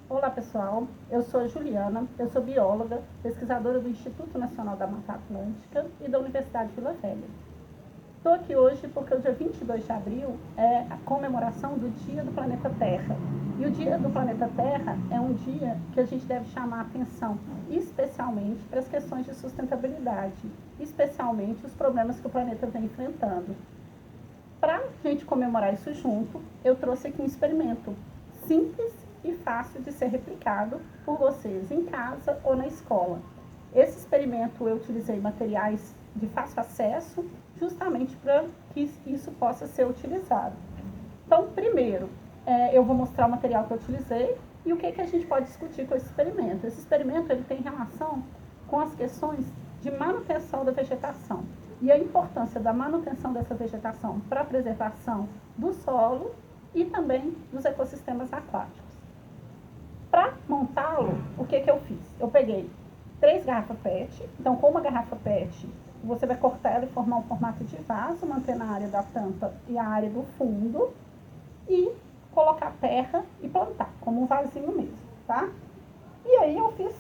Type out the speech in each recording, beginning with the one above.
Olá pessoal, eu sou a Juliana, eu sou bióloga, pesquisadora do Instituto Nacional da Mata Atlântica e da Universidade de Vila Velha. Estou aqui hoje porque o dia 22 de abril é a comemoração do Dia do Planeta Terra. E o Dia do Planeta Terra é um dia que a gente deve chamar a atenção, especialmente para as questões de sustentabilidade, especialmente os problemas que o planeta vem enfrentando. Para a gente comemorar isso junto, eu trouxe aqui um experimento simples e fácil de ser replicado por vocês em casa ou na escola. Esse experimento eu utilizei materiais de fácil acesso, justamente para que isso possa ser utilizado. Então, primeiro, eu vou mostrar o material que eu utilizei e o que a gente pode discutir com esse experimento. Esse experimento ele tem relação com as questões de manutenção da vegetação e a importância da manutenção dessa vegetação para a preservação do solo e também dos ecossistemas aquáticos. Para montá-lo, o que eu fiz? Eu peguei 3 garrafas PET. Então, com uma garrafa PET, você vai cortar ela e formar um formato de vaso, mantendo a área da tampa e a área do fundo, e colocar terra e plantar, como um vasinho mesmo, tá? E aí eu fiz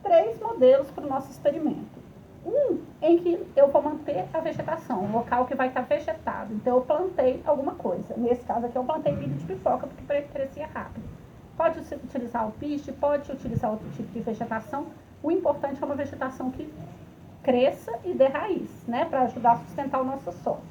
3 modelos para o nosso experimento. Um em que eu vou manter a vegetação, um local que vai estar vegetado. Então, eu plantei alguma coisa. Nesse caso aqui, eu plantei milho de pipoca, porque crescia rápido. Pode utilizar o piche, pode utilizar outro tipo de vegetação. O importante é uma vegetação que cresça e dê raiz, né? Para ajudar a sustentar o nosso solo.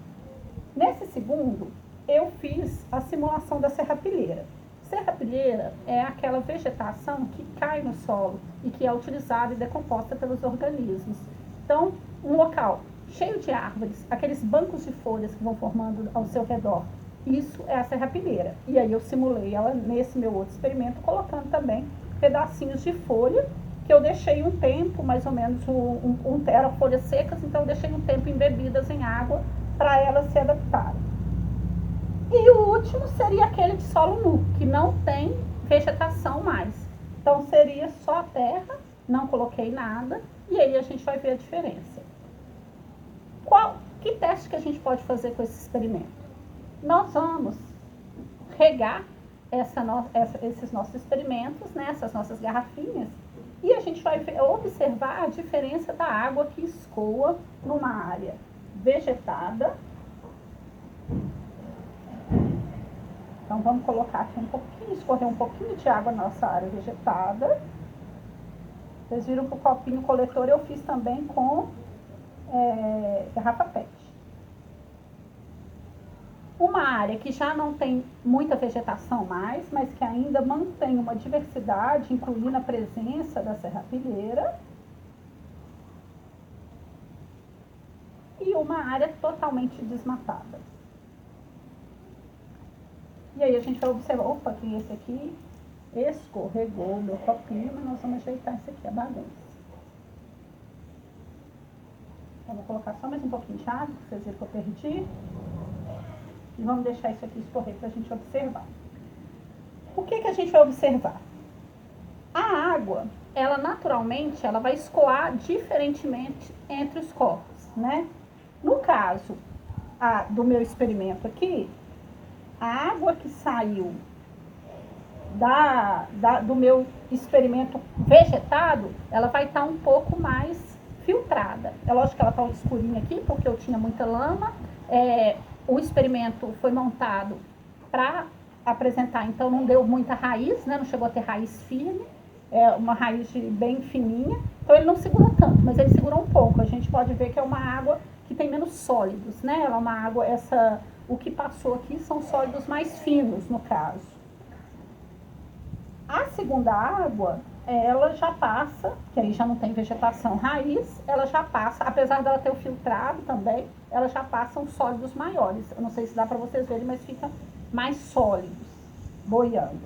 Nesse segundo, eu fiz a simulação da serrapilheira. Serrapilheira é aquela vegetação que cai no solo e que é utilizada e decomposta pelos organismos. Então, um local cheio de árvores, aqueles bancos de folhas que vão formando ao seu redor, isso é a serrapilheira. E aí eu simulei ela nesse meu outro experimento, colocando também pedacinhos de folha, que eu deixei um tempo, mais ou menos, eram folhas secas, então eu deixei um tempo embebidas em água para elas se adaptarem. E o último seria aquele de solo nu, que não tem vegetação mais. Então seria só a terra, não coloquei nada, e aí a gente vai ver a diferença. Que teste que a gente pode fazer com esse experimento? Nós vamos regar esses nossos experimentos, né, essas nossas garrafinhas, e a gente vai observar a diferença da água que escoa numa área vegetada. Então, vamos colocar aqui escorrer um pouquinho de água na nossa área vegetada. Vocês viram que o copinho coletor eu fiz também com garrafa PET. Uma área que já não tem muita vegetação mais, mas que ainda mantém uma diversidade, incluindo a presença da serrapilheira. E uma área totalmente desmatada. E aí a gente vai observar, opa, que esse aqui escorregou o meu copinho, mas nós vamos ajeitar esse aqui, a bagunça. Eu vou colocar só mais um pouquinho de água, pra vocês verem que eu perdi. E vamos deixar isso aqui escorrer para a gente observar. O que a gente vai observar? A água, ela naturalmente, ela vai escoar diferentemente entre os corpos, né? No caso do meu experimento aqui, a água que saiu do meu experimento vegetado, ela vai estar um pouco mais filtrada. É lógico que ela está escurinha aqui, porque eu tinha muita lama. O experimento foi montado para apresentar, então não deu muita raiz, né? Não chegou a ter raiz firme, uma raiz bem fininha, então ele não segura tanto, mas ele segura um pouco. A gente pode ver que é uma água que tem menos sólidos, né? Ela é uma água, o que passou aqui são sólidos mais finos, no caso. A segunda água, ela já passa, que aí já não tem vegetação raiz, ela já passa, apesar dela ter o filtrado também, ela já passa uns sólidos maiores. Eu não sei se dá para vocês verem, mas fica mais sólidos, boiando.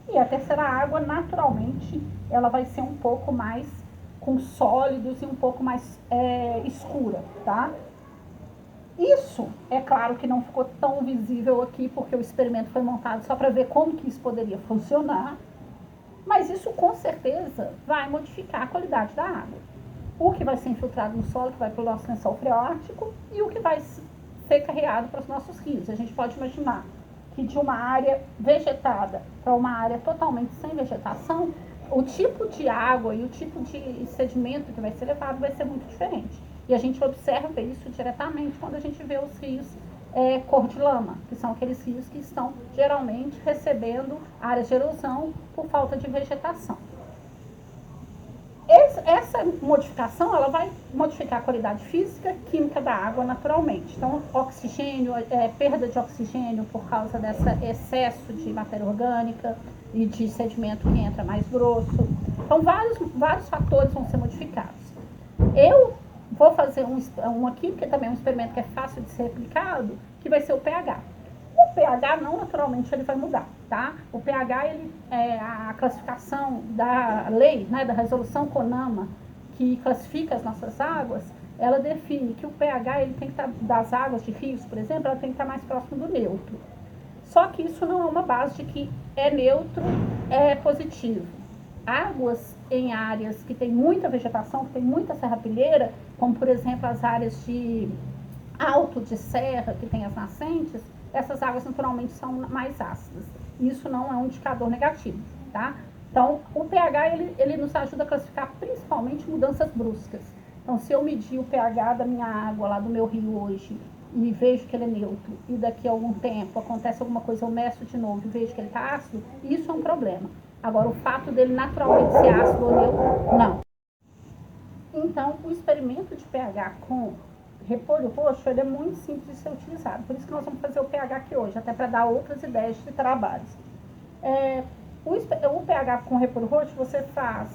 E a terceira água, naturalmente, ela vai ser um pouco mais com sólidos e um pouco mais escura, tá? Isso, é claro que não ficou tão visível aqui, porque o experimento foi montado só para ver como que isso poderia funcionar, mas isso com certeza vai modificar a qualidade da água. O que vai ser infiltrado no solo, que vai para o nosso lençol freático, e o que vai ser carregado para os nossos rios. A gente pode imaginar que de uma área vegetada para uma área totalmente sem vegetação, o tipo de água e o tipo de sedimento que vai ser levado vai ser muito diferente. E a gente observa isso diretamente quando a gente vê os rios cor de lama, que são aqueles rios que estão geralmente recebendo áreas de erosão por falta de vegetação. Essa modificação ela vai modificar a qualidade física e química da água naturalmente. Então, oxigênio, perda de oxigênio por causa desse excesso de matéria orgânica e de sedimento que entra mais grosso. Então, vários fatores vão ser modificados. Eu vou fazer um aqui, que também é um experimento que é fácil de ser replicado, que vai ser o pH. O pH não naturalmente ele vai mudar, tá? O pH, a classificação da lei, né, da resolução CONAMA, que classifica as nossas águas, ela define que o pH ele tem que estar, das águas de rios, por exemplo, ela tem que estar mais próximo do neutro. Só que isso não é uma base de que é neutro, é positivo. Águas em áreas que tem muita vegetação, que tem muita serrapilheira, como por exemplo as áreas de alto de serra, que tem as nascentes, essas águas naturalmente são mais ácidas. Isso não é um indicador negativo, tá? Então, o pH, ele nos ajuda a classificar principalmente mudanças bruscas. Então, se eu medir o pH da minha água lá do meu rio hoje e vejo que ele é neutro, e daqui a algum tempo acontece alguma coisa, eu meço de novo e vejo que ele está ácido, isso é um problema. Agora, o fato dele naturalmente ser ácido ou neutro, não. Então, o experimento de pH com repolho roxo, ele é muito simples de ser utilizado. Por isso que nós vamos fazer o pH aqui hoje, até para dar outras ideias de trabalhos. O pH com repolho roxo, você faz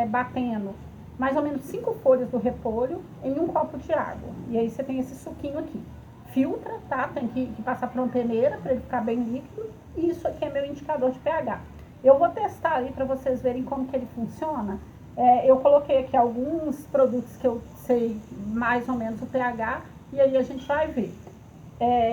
batendo mais ou menos 5 folhas do repolho em um copo de água. E aí você tem esse suquinho aqui. Filtra, tá? Tem que passar por uma peneira para ele ficar bem líquido. E isso aqui é meu indicador de pH. Eu vou testar aí para vocês verem como que ele funciona. Eu coloquei aqui alguns produtos que eu sei mais ou menos o pH, e aí a gente vai ver.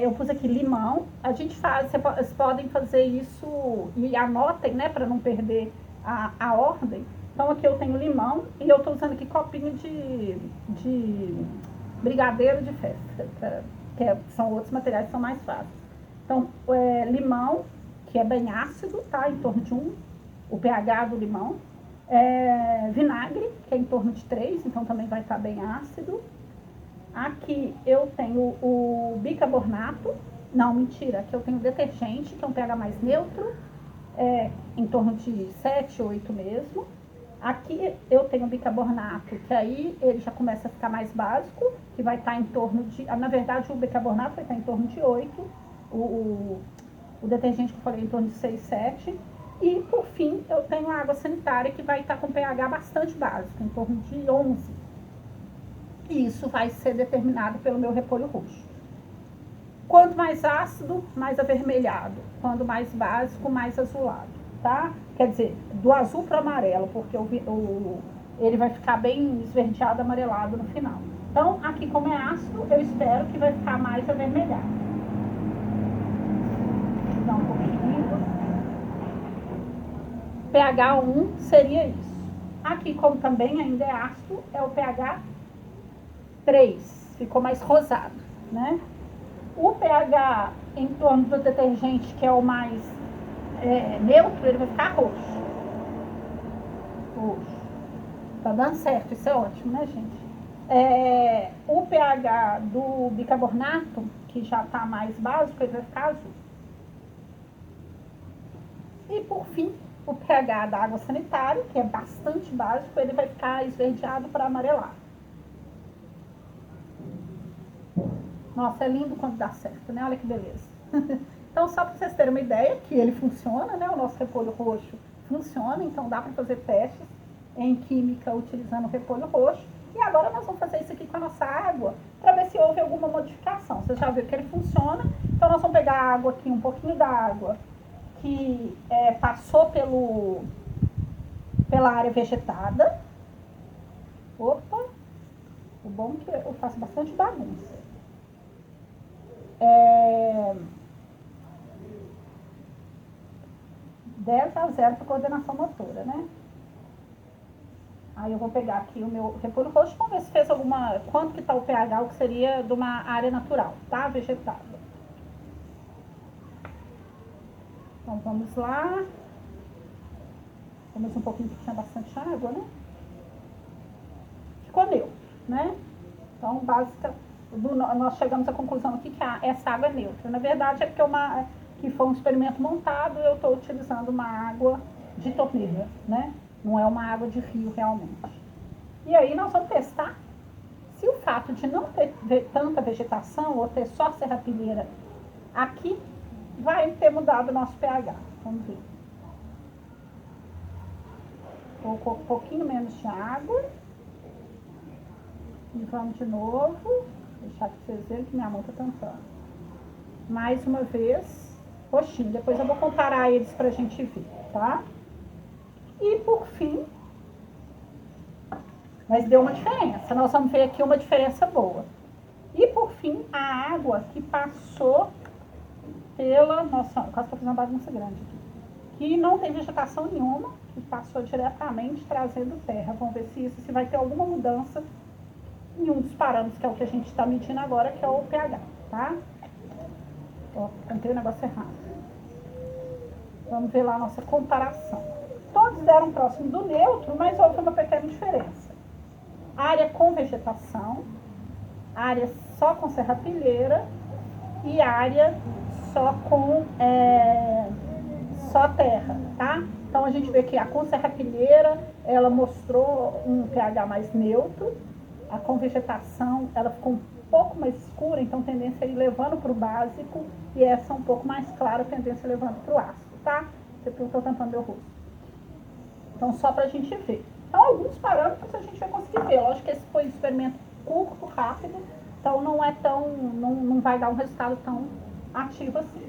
Eu pus aqui limão, a gente faz, vocês podem fazer isso e anotem, né, para não perder a ordem. Então aqui eu tenho limão e eu estou usando aqui copinho de brigadeiro de festa, são outros materiais que são mais fáceis. Então, limão, que é bem ácido, tá, em torno de 1, o pH do limão. Vinagre, que é em torno de 3, então também vai estar bem ácido. Aqui eu tenho o bicarbonato, não, mentira, aqui eu tenho detergente, que é um pH mais neutro, em torno de 7, 8 mesmo. Aqui eu tenho o bicarbonato, que aí ele já começa a ficar mais básico, que vai estar em torno de, na verdade o bicarbonato vai estar em torno de 8, o detergente que eu falei em torno de 6, 7. E, por fim, eu tenho a água sanitária, que vai estar com pH bastante básico, em torno de 11. E isso vai ser determinado pelo meu repolho roxo. Quanto mais ácido, mais avermelhado. Quanto mais básico, mais azulado, tá? Quer dizer, do azul para o amarelo, porque ele vai ficar bem esverdeado, amarelado no final. Então, aqui como é ácido, eu espero que vai ficar mais avermelhado. Vou dar um pouquinho. pH 1 seria isso. Aqui, como também ainda é ácido, é o pH 3, ficou mais rosado, né? O pH em torno do detergente, que é o mais neutro, ele vai ficar roxo. Roxo. Tá dando certo, isso é ótimo, né, gente? O pH do bicarbonato, que já tá mais básico, ele vai ficar azul. E, por fim, o pH da água sanitária, que é bastante básico, ele vai ficar esverdeado para amarelado. Nossa, é lindo quando dá certo, né? Olha que beleza. Então, só para vocês terem uma ideia que ele funciona, né? O nosso repolho roxo funciona, então dá para fazer testes em química utilizando o repolho roxo. E agora nós vamos fazer isso aqui com a nossa água, para ver se houve alguma modificação. Vocês já viram que ele funciona, então nós vamos pegar a água aqui, um pouquinho da água que passou pela área vegetada. Opa! O bom é que eu faço bastante bagunça. 10-0 para coordenação motora, né? Aí eu vou pegar aqui o meu repolho roxo, vamos ver se fez alguma, quanto que tá o pH, o que seria de uma área natural, tá? Vegetada. Então vamos lá. Vamos um pouquinho que tinha bastante água, né? Ficou neutro, né? Então, nós chegamos à conclusão aqui que essa água é neutra. Na verdade, é porque que foi um experimento montado, eu estou utilizando uma água de torneira, né? Não é uma água de rio realmente. E aí nós vamos testar se o fato de não ter tanta vegetação ou ter só serrapilheira aqui vai ter mudado o nosso pH. Vamos ver. Colocou um pouquinho menos de água. E vamos de novo. Deixar para vocês verem que minha mão está tampando. Mais uma vez, roxinho. Depois eu vou comparar eles para a gente ver, tá? E por fim, mas deu uma diferença. Nós vamos ver aqui uma diferença boa. E por fim, a água que passou pela... Nossa, quase estou fazendo uma bagunça grande aqui. Que não tem vegetação nenhuma, que passou diretamente trazendo terra. Vamos ver se vai ter alguma mudança em um dos parâmetros, que é o que a gente está medindo agora, que é o pH, tá? Ó, cantei o negócio errado. Vamos ver lá a nossa comparação. Todos deram próximo do neutro, mas houve uma pequena diferença. Área com vegetação, área só com serrapilheira e área só com só terra, tá? Então a gente vê que a com serrapilheira, ela mostrou um pH mais neutro, a com vegetação, ela ficou um pouco mais escura, então tendência a ir levando para o básico, e essa um pouco mais clara, tendência levando para o ácido, tá? Você perguntou tampando meu rosto. Então só para a gente ver. Então alguns parâmetros a gente vai conseguir ver. Lógico que esse foi um experimento curto, rápido, então não vai dar um resultado tão ativo assim.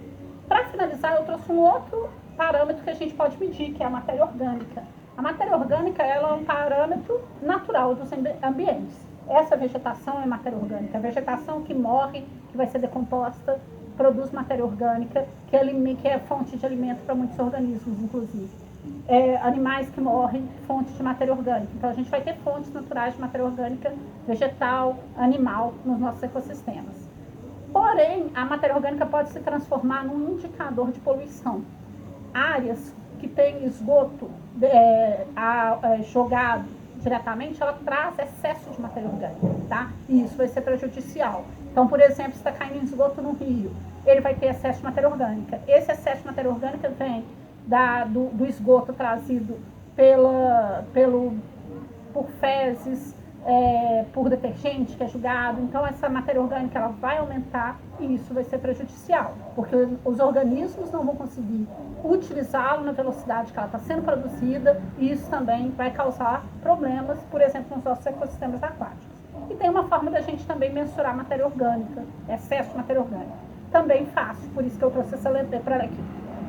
Para finalizar, eu trouxe um outro parâmetro que a gente pode medir, que é a matéria orgânica. A matéria orgânica, ela é um parâmetro natural dos ambientes. Essa vegetação é matéria orgânica. A vegetação que morre, que vai ser decomposta, produz matéria orgânica, que é fonte de alimento para muitos organismos, inclusive. Animais que morrem, fonte de matéria orgânica. Então, a gente vai ter fontes naturais de matéria orgânica, vegetal, animal, nos nossos ecossistemas. Porém, a matéria orgânica pode se transformar num indicador de poluição. Áreas que têm esgoto jogado diretamente, ela traz excesso de matéria orgânica, tá? E isso vai ser prejudicial. Então, por exemplo, se está caindo esgoto no rio, ele vai ter excesso de matéria orgânica. Esse excesso de matéria orgânica vem do esgoto trazido por fezes, por detergente que é jogado. Então essa matéria orgânica ela vai aumentar e isso vai ser prejudicial, porque os organismos não vão conseguir utilizá-lo na velocidade que ela está sendo produzida, e isso também vai causar problemas, por exemplo, nos nossos ecossistemas aquáticos. E tem uma forma da gente também mensurar matéria orgânica, excesso de matéria orgânica. Também fácil, por isso que eu trouxe essa letra para aqui,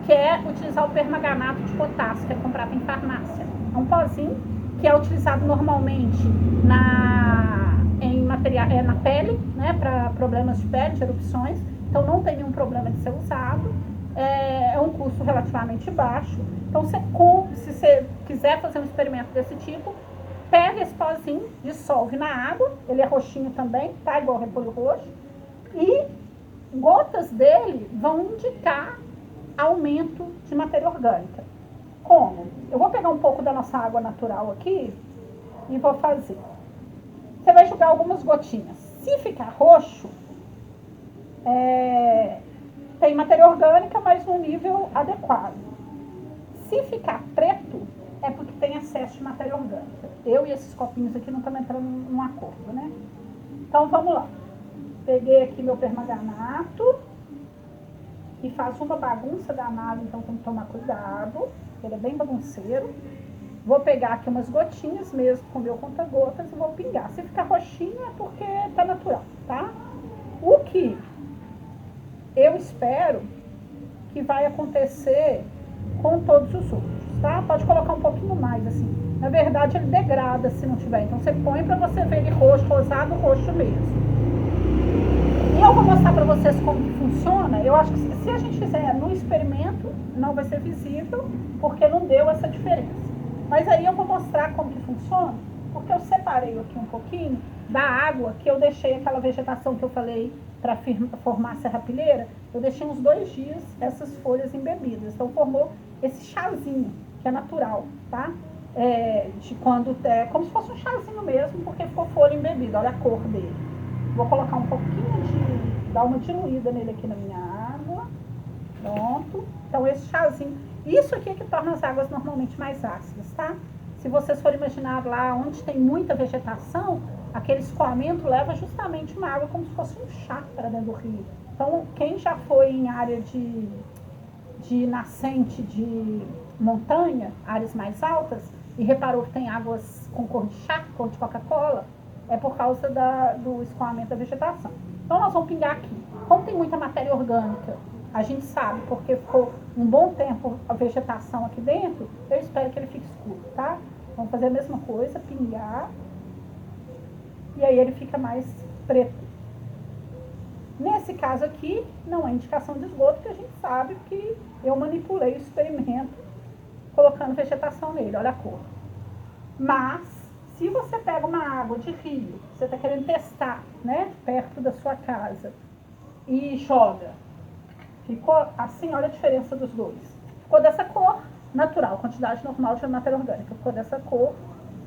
que é utilizar o permanganato de potássio, que é comprado em farmácia. É um pozinho que é utilizado normalmente na pele, né, para problemas de pele, de erupções. Então não tem nenhum problema de ser usado. É um custo relativamente baixo. Então se você quiser fazer um experimento desse tipo, pega esse pozinho, dissolve na água, ele é roxinho também, tá? Igual o repolho roxo. E gotas dele vão indicar aumento de matéria orgânica. Como? Eu vou pegar um pouco da nossa água natural aqui e vou fazer. Você vai jogar algumas gotinhas. Se ficar roxo, tem matéria orgânica, mas no nível adequado. Se ficar preto, é porque tem excesso de matéria orgânica. Eu e esses copinhos aqui não estamos entrando num acordo, né? Então vamos lá. Peguei aqui meu permanganato, que faz uma bagunça danada, então tem que tomar cuidado. Ele é bem bagunceiro. Vou pegar aqui umas gotinhas mesmo com meu conta-gotas e vou pingar. Se ficar roxinho é porque tá natural, tá? O que eu espero que vai acontecer com todos os outros, tá? Pode colocar um pouquinho mais, assim. Na verdade, ele degrada se não tiver. Então, você põe para você ver ele roxo, rosado, roxo mesmo. E eu vou mostrar para vocês como que funciona. Eu acho que se a gente fizer no experimento, não vai ser visível, porque não deu essa diferença. Mas aí eu vou mostrar como que funciona, porque eu separei aqui um pouquinho da água que eu deixei aquela vegetação que eu falei para formar a serrapilheira, eu deixei uns 2 dias essas folhas embebidas. Então formou esse chazinho, que é natural, tá? De quando como se fosse um chazinho mesmo, porque ficou folha embebida. Olha a cor dele. Vou colocar um pouquinho dar uma diluída nele aqui na minha água. Pronto. Então esse chazinho, isso aqui é que torna as águas normalmente mais ácidas, tá? Se vocês forem imaginar lá onde tem muita vegetação, aquele escoamento leva justamente uma água como se fosse um chá para dentro do rio. Então, quem já foi em área de nascente de montanha, áreas mais altas, e reparou que tem águas com cor de chá, cor de Coca-Cola, é por causa do escoamento da vegetação. Então, nós vamos pingar aqui. Como tem muita matéria orgânica, a gente sabe, porque ficou um bom tempo a vegetação aqui dentro, eu espero que ele fique escuro, tá? Vamos fazer a mesma coisa, pingar. E aí ele fica mais preto. Nesse caso aqui, não é indicação de esgoto, porque a gente sabe que eu manipulei o experimento colocando vegetação nele, olha a cor. Mas, se você pega uma água de rio, você está querendo testar, né, perto da sua casa, e joga, ficou assim, olha a diferença dos dois. Ficou dessa cor, natural, quantidade normal de matéria orgânica. Ficou dessa cor,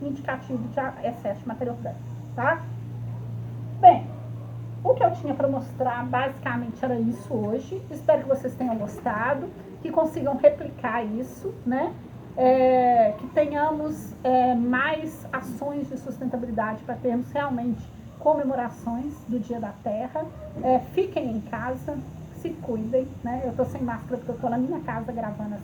indicativo de excesso de matéria orgânica, tá? Bem, o que eu tinha para mostrar basicamente era isso hoje. Espero que vocês tenham gostado, que consigam replicar isso, né? Que tenhamos mais ações de sustentabilidade para termos realmente comemorações do Dia da Terra. Fiquem em casa, se cuidem, né? Eu tô sem máscara porque eu tô na minha casa gravando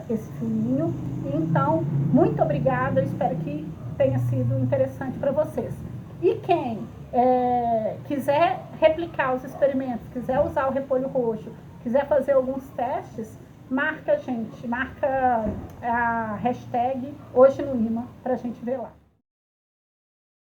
esse filminho. Então, muito obrigada, eu espero que tenha sido interessante para vocês. E quem quiser replicar os experimentos, quiser usar o repolho roxo, quiser fazer alguns testes, marca a gente, marca a hashtag Hoje no IMA para a gente ver lá.